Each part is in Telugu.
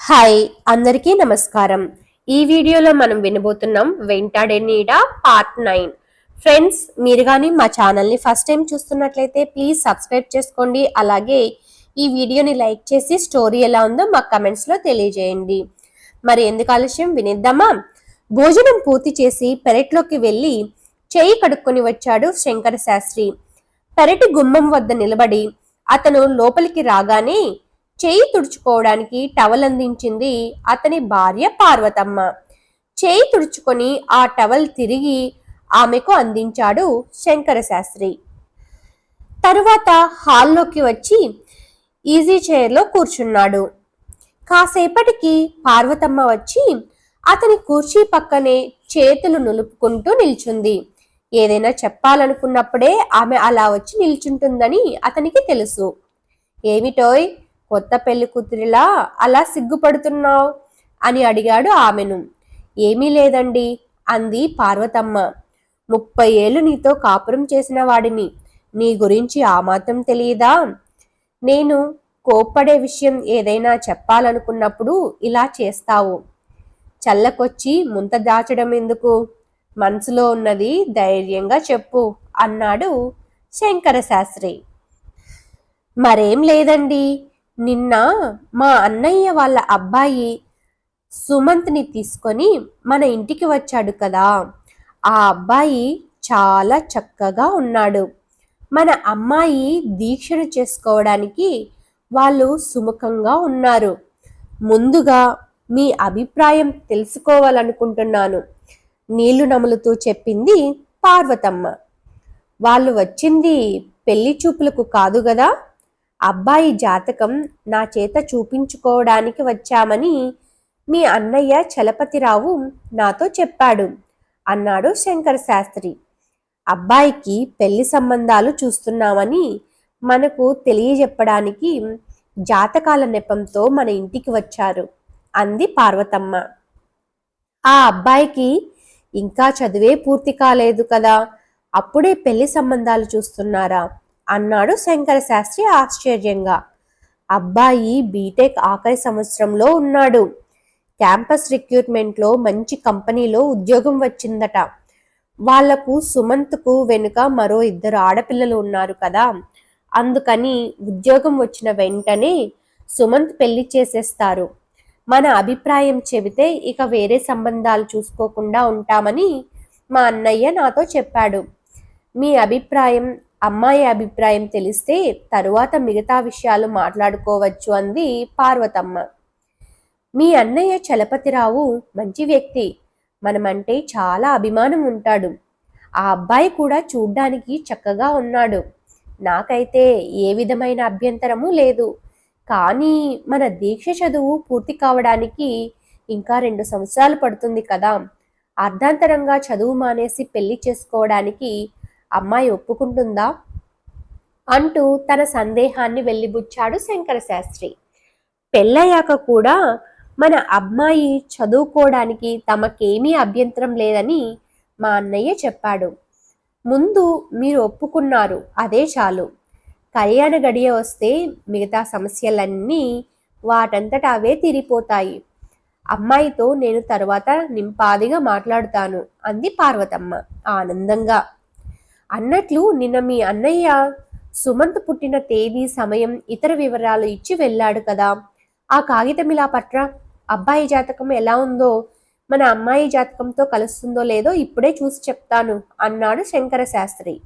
హాయ్ అందరికీ నమస్కారం. ఈ వీడియోలో మనం వినబోతున్నాం వెంటాడే నీడ పార్ట్ 9. ఫ్రెండ్స్, మీరు కానీ మా ఛానల్ని ఫస్ట్ టైం చూస్తున్నట్లయితే ప్లీజ్ సబ్స్క్రైబ్ చేసుకోండి. అలాగే ఈ వీడియోని లైక్ చేసి స్టోరీ ఎలా ఉందో మా కమెంట్స్లో తెలియజేయండి. మరి ఎందుకు ఆలస్యం, వినిద్దామా? భోజనం పూర్తి చేసి పెరట్లోకి వెళ్ళి చేయి కడుక్కొని వచ్చాడు శంకర శాస్త్రి. పెరటి గుమ్మం వద్ద నిలబడి అతను లోపలికి రాగానే చేయి తుడుచుకోవడానికి టవల్ అందించింది అతని భార్య పార్వతమ్మ. చేయి తుడుచుకొని ఆ టవల్ తిరిగి ఆమెకు అందించాడు శంకర శాస్త్రి. తరువాత హాల్లోకి వచ్చి ఈజీ చైర్లో కూర్చున్నాడు. కాసేపటికి పార్వతమ్మ వచ్చి అతని కుర్చీ పక్కనే చేతులు నులుపుకుంటూ నిల్చుంది. ఏదైనా చెప్పాలనుకున్నప్పుడే ఆమె అలా వచ్చి నిల్చుంటుందని అతనికి తెలుసు. ఏమిటోయ్, కొత్త పెళ్లి కూతురిలా అలా సిగ్గుపడుతున్నావు అని అడిగాడు ఆమెను. ఏమీ లేదండి అంది పార్వతమ్మ. 30 ఏళ్ళు నీతో కాపురం చేసిన వాడిని, నీ గురించి ఆ మాత్రం తెలియదా? నేను కోప్పడే విషయం ఏదైనా చెప్పాలనుకున్నప్పుడు ఇలా చేస్తావు. చల్లకొచ్చి ముంత దాచడం ఎందుకు? మనసులో ఉన్నది ధైర్యంగా చెప్పు అన్నాడు శంకర శాస్త్రి. మరేం లేదండి, నిన్న మా అన్నయ్య వాళ్ళ అబ్బాయి సుమంత్ని తీసుకొని మన ఇంటికి వచ్చాడు కదా. ఆ అబ్బాయి చాలా చక్కగా ఉన్నాడు. మన అమ్మాయి దీక్షను చేసుకోవడానికి వాళ్ళు సుముఖంగా ఉన్నారు. ముందుగా మీ అభిప్రాయం తెలుసుకోవాలనుకుంటున్నాను, నీళ్లు నములుతూ చెప్పింది పార్వతమ్మ. వాళ్ళు వచ్చింది పెళ్లి చూపులకు కాదు గదా. అబ్బాయి జాతకం నా చేత చూపించుకోవడానికి వచ్చామని మీ అన్నయ్య చలపతిరావు నాతో చెప్పాడు అన్నాడు శంకర శాస్త్రి. అబ్బాయికి పెళ్లి సంబంధాలు చూస్తున్నామని మనకు తెలియజెప్పడానికి జాతకాల నెపంతో మన ఇంటికి వచ్చారు అంది పార్వతమ్మ. ఆ అబ్బాయికి ఇంకా చదివే పూర్తి కాలేదు కదా, అప్పుడే పెళ్లి సంబంధాలు చూస్తున్నారా అన్నాడు శంకర శాస్త్రి ఆశ్చర్యంగా. అబ్బాయి బీటెక్ ఆఖరి సంవత్సరంలో ఉన్నాడు. క్యాంపస్ రిక్రూట్మెంట్లో మంచి కంపెనీలో ఉద్యోగం వచ్చిందట. వాళ్లకు సుమంత్కు వెనుక మరో 2 ఆడపిల్లలు ఉన్నారు కదా. అందుకని ఉద్యోగం వచ్చిన వెంటనే సుమంత్ పెళ్లి చేసేస్తారు. మన అభిప్రాయం చెబితే ఇక వేరే సంబంధాలు చూసుకోకుండా ఉంటామని మా అన్నయ్య నాతో చెప్పాడు. మీ అభిప్రాయం, అమ్మాయి అభిప్రాయం తెలిస్తే తరువాత మిగతా విషయాలు మాట్లాడుకోవచ్చు అంది పార్వతమ్మ. మీ అన్నయ్య చలపతిరావు మంచి వ్యక్తి, మనమంటే చాలా అభిమానం ఉంటాడు. ఆ అబ్బాయి కూడా చూడ్డానికి చక్కగా ఉన్నాడు. నాకైతే ఏ విధమైన అభ్యంతరము లేదు. కానీ మన దీక్ష చదువు పూర్తి కావడానికి ఇంకా 2 సంవత్సరాలు పడుతుంది కదా. అర్ధాంతరంగా చదువు మానేసి పెళ్లి చేసుకోవడానికి అమ్మాయి ఒప్పుకుంటుందా అంటూ తన సందేహాన్ని వెళ్లిబుచ్చాడు శంకర శాస్త్రి. పెళ్ళయ్యాక కూడా మన అమ్మాయి చదువుకోవడానికి తమకేమీ అభ్యంతరం లేదని మా అన్నయ్య చెప్పాడు. ముందు మీరు ఒప్పుకున్నారు, అదే చాలు. కళ్యాణ గడియ వస్తే మిగతా సమస్యలన్నీ వాటంతట అవే తీరిపోతాయి. అమ్మాయితో నేను తరువాత నింపాదిగా మాట్లాడుతాను అంది పార్వతమ్మ ఆనందంగా. అన్నట్లు నిన్న మీ అన్నయ్య సుమంత్ పుట్టిన తేదీ, సమయం, ఇతర వివరాలు ఇచ్చి వెళ్ళాడు కదా. ఆ కాగితం ఇలా పట్రా. అబ్బాయి జాతకం ఎలా ఉందో మన అమ్మాయి జాతకంతో కలుస్తుందో లేదో ఇప్పుడే చూసి చెప్తాను అన్నాడు శంకర శాస్త్రి.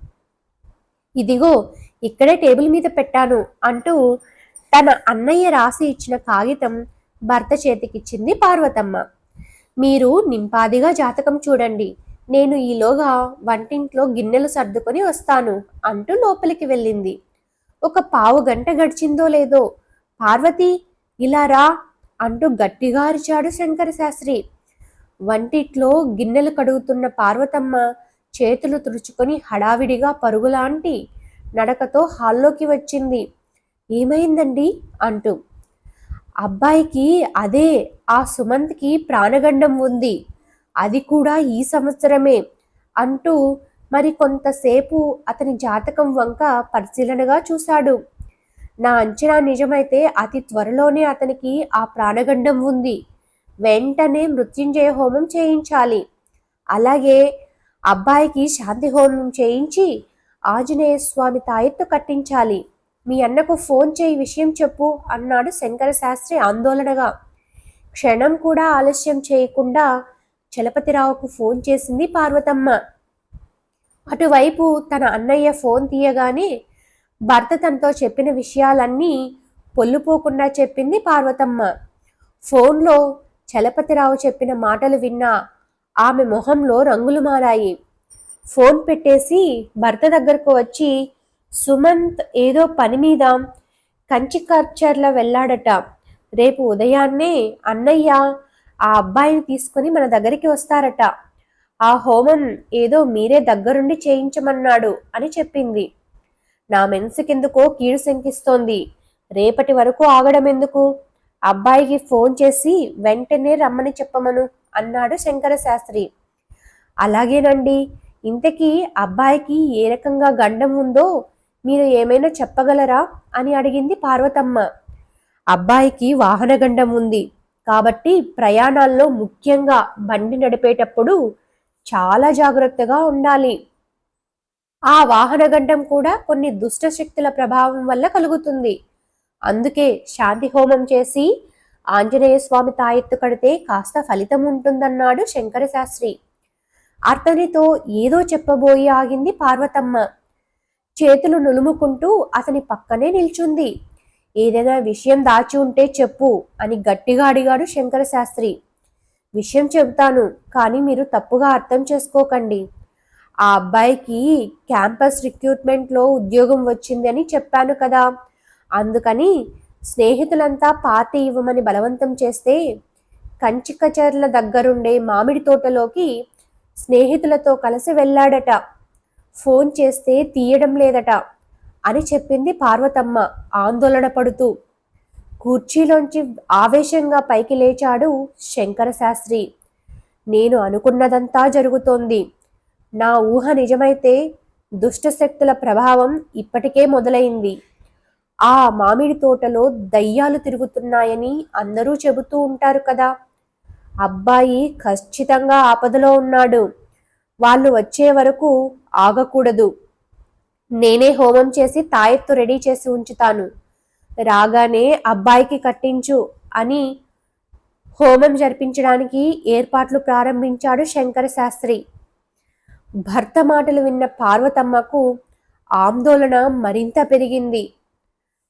ఇదిగో ఇక్కడే టేబుల్ మీద పెట్టాను అంటూ తన అన్నయ్య రాసి ఇచ్చిన కాగితం భర్త చేతికిచ్చింది పార్వతమ్మ. మీరు నింపాదిగా జాతకం చూడండి, నేను ఈలోగా వంటింట్లో గిన్నెలు సర్దుకొని వస్తాను అంటూ లోపలికి వెళ్ళింది. ఒక 1/2 గంట గడిచిందో లేదో, పార్వతి ఇలా రా అంటూ గట్టిగా అరిచాడు శంకర శాస్త్రి. వంటిట్లో గిన్నెలు కడుగుతున్న పార్వతమ్మ చేతులు తుడుచుకొని హడావిడిగా పరుగులాంటి నడకతో హాల్లోకి వచ్చింది. ఏమైందండి అంటూ. అబ్బాయికి, అదే ఆ సుమంత్కి ప్రాణగండం ఉంది, అది కూడా ఈ సంవత్సరమే అంటూ మరి కొంతసేపు అతని జాతకం వంక పరిశీలనగా చూశాడు. నా అంచనా నిజమైతే అతి త్వరలోనే అతనికి ఆ ప్రాణగండం ఉంది. వెంటనే మృత్యుంజయ హోమం చేయించాలి. అలాగే అబ్బాయికి శాంతి హోమం చేయించి ఆంజనేయ స్వామి తాయెత్తు కట్టించాలి. మీ అన్నకు ఫోన్ చేయి విషయం చెప్పు అన్నాడు శంకర శాస్త్రి ఆందోళనగా. క్షణం కూడా ఆలస్యం చేయకుండా చలపతిరావుకు ఫోన్ చేసింది పార్వతమ్మ. అటువైపు తన అన్నయ్య ఫోన్ తీయగానే భర్త తనతో చెప్పిన విషయాలన్నీ పొల్లుపోకుండా చెప్పింది పార్వతమ్మ. ఫోన్లో చలపతిరావు చెప్పిన మాటలు విన్నా ఆమె మొహంలో రంగులు మారాయి. ఫోన్ పెట్టేసి భర్త దగ్గరకు వచ్చి, సుమంత్ ఏదో పని మీద కంచికర్చర్ల వెళ్ళాడట. రేపు ఉదయాన్నే అన్నయ్య ఆ అబ్బాయిని తీసుకుని మన దగ్గరికి వస్తారట. ఆ హోమం ఏదో మీరే దగ్గరుండి చేయించమన్నాడు అని చెప్పింది. నా మనసుకెందుకో కీడు శంకిస్తోంది. రేపటి వరకు ఆగడం ఎందుకు? అబ్బాయికి ఫోన్ చేసి వెంటనే రమ్మని చెప్పమను అన్నాడు శంకర శాస్త్రి. అలాగేనండి. ఇంతకీ అబ్బాయికి ఏ రకంగా గండం ఉందో మీరు ఏమైనా చెప్పగలరా అని అడిగింది పార్వతమ్మ. అబ్బాయికి వాహన గండం ఉంది కాబట్టి ప్రయాణాల్లో ముఖ్యంగా బండి నడిపేటప్పుడు చాలా జాగ్రత్తగా ఉండాలి. ఆ వాహన గండం కూడా కొన్ని దుష్ట శక్తుల ప్రభావం వల్ల కలుగుతుంది. అందుకే శాంతి హోమం చేసి ఆంజనేయ స్వామి తాయెత్తు కడితే కాస్త ఫలితం ఉంటుందన్నాడు శంకర శాస్త్రి. అతనితో ఏదో చెప్పబోయి ఆగింది పార్వతమ్మ. చేతులు నులుముకుంటూ అతని పక్కనే నిల్చుంది. ఏదైనా విషయం దాచి ఉంటే చెప్పు అని గట్టిగా అడిగాడు శంకర శాస్త్రి. విషయం చెబుతాను, కానీ మీరు తప్పుగా అర్థం చేసుకోకండి. ఆ అబ్బాయికి క్యాంపస్ రిక్రూట్మెంట్లో ఉద్యోగం వచ్చింది అని చెప్పాను కదా. అందుకని స్నేహితులంతా పార్టీ ఇవ్వమని బలవంతం చేస్తే కంచికచర్ల దగ్గరుండే మామిడి తోటలోకి స్నేహితులతో కలిసి వెళ్ళాడట. ఫోన్ చేస్తే తీయడం లేదట అని చెప్పింది పార్వతమ్మ ఆందోళన పడుతూ. కుర్చీలోంచి ఆవేశంగా పైకి లేచాడు శంకర శాస్త్రి. నేను అనుకున్నదంతా జరుగుతోంది. నా ఊహ నిజమైతే దుష్టశక్తుల ప్రభావం ఇప్పటికే మొదలైంది. ఆ మామిడి తోటలో దయ్యాలు తిరుగుతున్నాయని అందరూ చెబుతూ ఉంటారు కదా. అబ్బాయి ఖచ్చితంగా ఆపదలో ఉన్నాడు. వాళ్ళు వచ్చే వరకు ఆగకూడదు. నేనే హోమం చేసి తాయెత్తు రెడీ చేసి ఉంచుతాను. రాగానే అబ్బాయికి కట్టించు అని హోమం జరిపించడానికి ఏర్పాట్లు ప్రారంభించాడు శంకర శాస్త్రి. భర్త మాటలు విన్న పార్వతమ్మకు ఆందోళన మరింత పెరిగింది.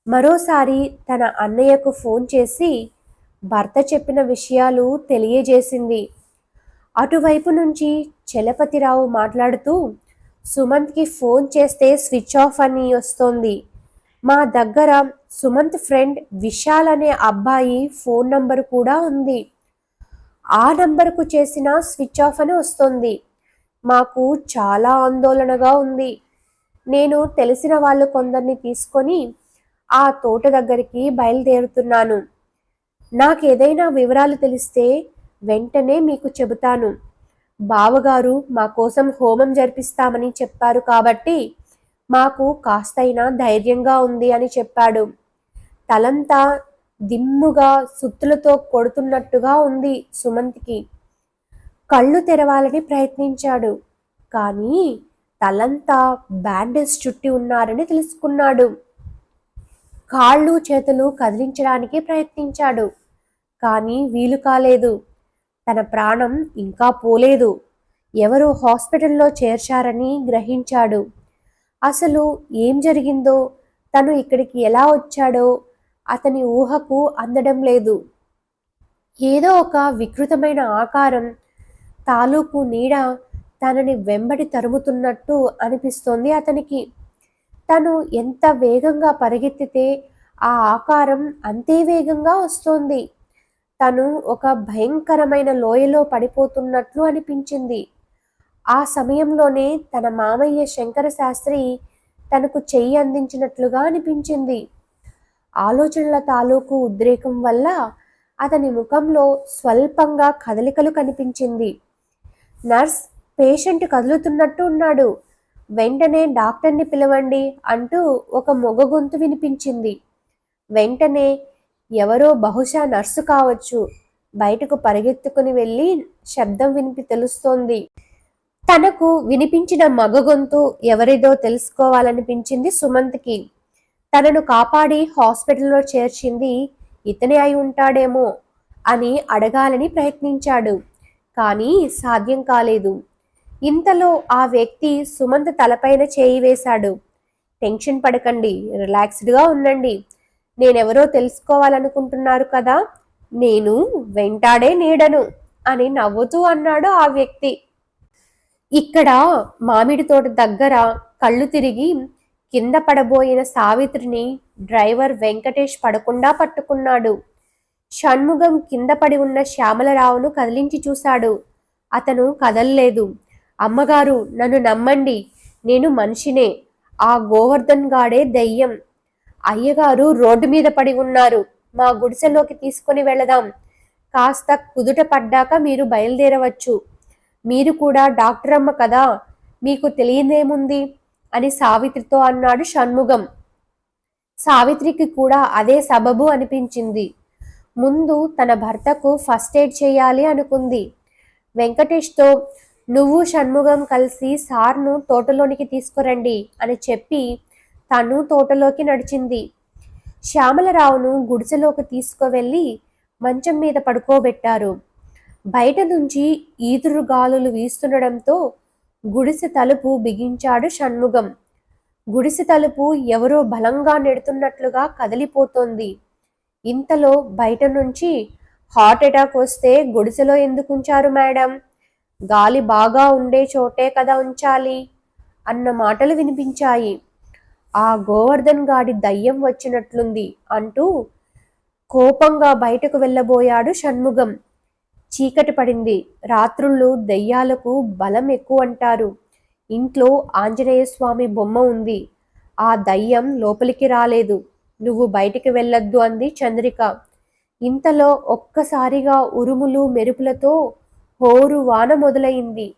మరోసారి తన అన్నయ్యకు ఫోన్ చేసి భర్త చెప్పిన విషయాలు తెలియజేసింది. అటువైపు నుంచి చలపతిరావు మాట్లాడుతూ, సుమంత్కి ఫోన్ చేస్తే స్విచ్ ఆఫ్ అని వస్తోంది. మా దగ్గర సుమంత్ ఫ్రెండ్ విశాల్ అనే అబ్బాయి ఫోన్ నంబరు కూడా ఉంది. ఆ నంబరుకు చేసిన స్విచ్ ఆఫ్ అని వస్తోంది. మాకు చాలా ఆందోళనగా ఉంది. నేను తెలిసిన వాళ్ళు కొందరిని తీసుకొని ఆ తోట దగ్గరికి బయలుదేరుతున్నాను. నాకేదైనా వివరాలు తెలిస్తే వెంటనే మీకు చెబుతాను. బావగారు మా కోసం హోమం జరిపిస్తామని చెప్పారు కాబట్టి మాకు కాస్తైనా ధైర్యంగా ఉంది అని చెప్పాడు. తలంతా దిమ్ముగా సుత్తులతో కొడుతున్నట్టుగా ఉంది సుమంత్కి. కళ్ళు తెరవాలని ప్రయత్నించాడు, కానీ తలంతా బ్యాండేజ్ చుట్టి ఉన్నారని తెలుసుకున్నాడు. కాళ్ళు చేతులు కదిలించడానికి ప్రయత్నించాడు, కానీ వీలు కాలేదు. తన ప్రాణం ఇంకా పోలేదు. ఎవరో హాస్పిటల్లో చేర్చారని గ్రహించాడు. అసలు ఏం జరిగిందో, తను ఇక్కడికి ఎలా వచ్చాడో అతని ఊహకు అందడం లేదు. ఏదో ఒక వికృతమైన ఆకారం తాలూకు నీడ తనని వెంబడి తరుముతున్నట్టు అనిపిస్తోంది అతనికి. తను ఎంత వేగంగా పరిగెత్తితే ఆ ఆకారం అంతే వేగంగా వస్తోంది. తను ఒక భయంకరమైన లోయలో పడిపోతున్నట్లు అనిపించింది. ఆ సమయంలోనే తన మామయ్య శంకర శాస్త్రి తనకు చెయ్యి అందించినట్లుగా అనిపించింది. ఆలోచనల తాలూకు ఉద్రేకం వల్ల అతని ముఖంలో స్వల్పంగా కదలికలు కనిపించింది. నర్స్, పేషెంట్ కదులుతున్నట్టు ఉన్నాడు, వెంటనే డాక్టర్ని పిలవండి అంటూ ఒక మొగ గొంతు వినిపించింది. వెంటనే ఎవరో బహుశా నర్సు కావచ్చు బయటకు పరిగెత్తుకుని వెళ్ళి శబ్దం వినిపి తెలుస్తోంది. తనకు వినిపించిన మగ గొంతు ఎవరిదో తెలుసుకోవాలనిపించింది సుమంత్కి. తనను కాపాడి హాస్పిటల్లో చేర్చింది ఇతనే అయి ఉంటాడేమో అని అడగాలని ప్రయత్నించాడు. కానీ సాధ్యం కాలేదు. ఇంతలో ఆ వ్యక్తి సుమంత్ తలపైన చేయి వేశాడు. టెన్షన్ పడకండి, రిలాక్స్డ్గా ఉండండి. నేనెవరో తెలుసుకోవాలనుకుంటున్నారు కదా, నేను వెంటాడే నీడను అని నవ్వుతూ అన్నాడు ఆ వ్యక్తి. ఇక్కడ మామిడి తోట దగ్గర కళ్ళు తిరిగి కింద పడబోయిన సావిత్రిని డ్రైవర్ వెంకటేష్ పడకుండా పట్టుకున్నాడు. షణ్ముగం కింద పడి ఉన్న శ్యామలరావును కదిలించి చూశాడు. అతను కదల్లేదు. అమ్మగారు, నన్ను నమ్మండి, నేను మనిషినే. ఆ గోవర్ధన్ గాడే దెయ్యం. అయ్యగారు రోడ్డు మీద పడి ఉన్నారు. మా గుడిసెలోకి తీసుకుని వెళదాం. కాస్త కుదుట పడ్డాక మీరు బయలుదేరవచ్చు. మీరు కూడా డాక్టర్ అమ్మ కదా, మీకు తెలియదేముంది అని సావిత్రితో అన్నాడు షణ్ముగం. సావిత్రికి కూడా అదే సబబు అనిపించింది. ముందు తన భర్తకు ఫస్ట్ ఎయిడ్ చేయాలి అనుకుంది. వెంకటేష్తో నువ్వు షణ్ముగం కలిసి సార్ను తోటలోనికి తీసుకురండి అని చెప్పి తను తోటలోకి నడిచింది. శ్యామలరావును గుడిసెలోకి తీసుకువెళ్ళి మంచం మీద పడుకోబెట్టారు. బయట నుంచి ఈదురు గాలులు వీస్తుండడంతో గుడిసె తలుపు బిగించాడు షణ్ముగం. గుడిసె తలుపు ఎవరో బలంగా నెడుతున్నట్లుగా కదిలిపోతోంది. ఇంతలో బయట నుంచి హార్ట్ అటాక్ వస్తే గుడిసెలో ఎందుకు ఉంచారు మేడం? గాలి బాగా ఉండే చోటే కదా ఉంచాలి అన్న మాటలు వినిపించాయి. ఆ గోవర్ధన్ గాడి దయ్యం వచ్చినట్లుంది అంటూ కోపంగా బయటకు వెళ్ళబోయాడు షణ్ముగం. చీకటి పడింది. రాత్రుళ్ళు దెయ్యాలకు బలం ఎక్కువ అంటారు. ఇంట్లో ఆంజనేయ స్వామి బొమ్మ ఉంది. ఆ దయ్యం లోపలికి రాలేదు. నువ్వు బయటికి వెళ్ళొద్దు అంది చంద్రిక. ఇంతలో ఒక్కసారిగా ఉరుములు మెరుపులతో హోరు వాన మొదలైంది.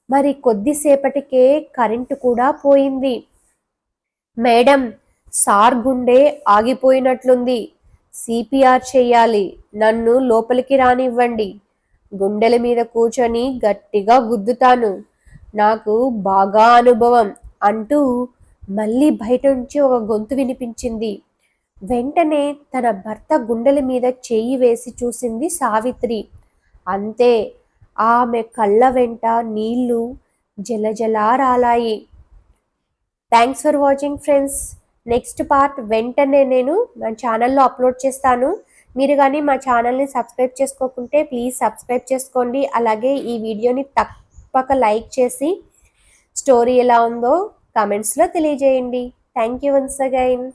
మరి కొద్దిసేపటికే కరెంటు కూడా పోయింది. మేడం, సార్ గుండె ఆగిపోయినట్లుంది. సిపిఆర్ చెయ్యాలి. నన్ను లోపలికి రానివ్వండి. గుండెల మీద కూర్చొని గట్టిగా గుద్దుతాను. నాకు బాగా అనుభవం అంటూ మళ్ళీ బయట నుంచి ఒక గొంతు వినిపించింది. వెంటనే తన భర్త గుండెల మీద చెయ్యి వేసి చూసింది సావిత్రి. అంతే, ఆమె కళ్ళ వెంట నీళ్లు జలజలా రాలాయి. Thanks for watching friends. Next part వెంటనే నేను నా ఛానల్లో అప్లోడ్ చేస్తాను. మీరు కానీ మా ఛానల్ని సబ్స్క్రైబ్ చేసుకోకుంటే ప్లీజ్ సబ్స్క్రైబ్ చేసుకోండి. అలాగే ఈ వీడియోని తప్పక లైక్ చేసి స్టోరీ ఎలా ఉందో కామెంట్స్లో తెలియజేయండి. Thank you once again.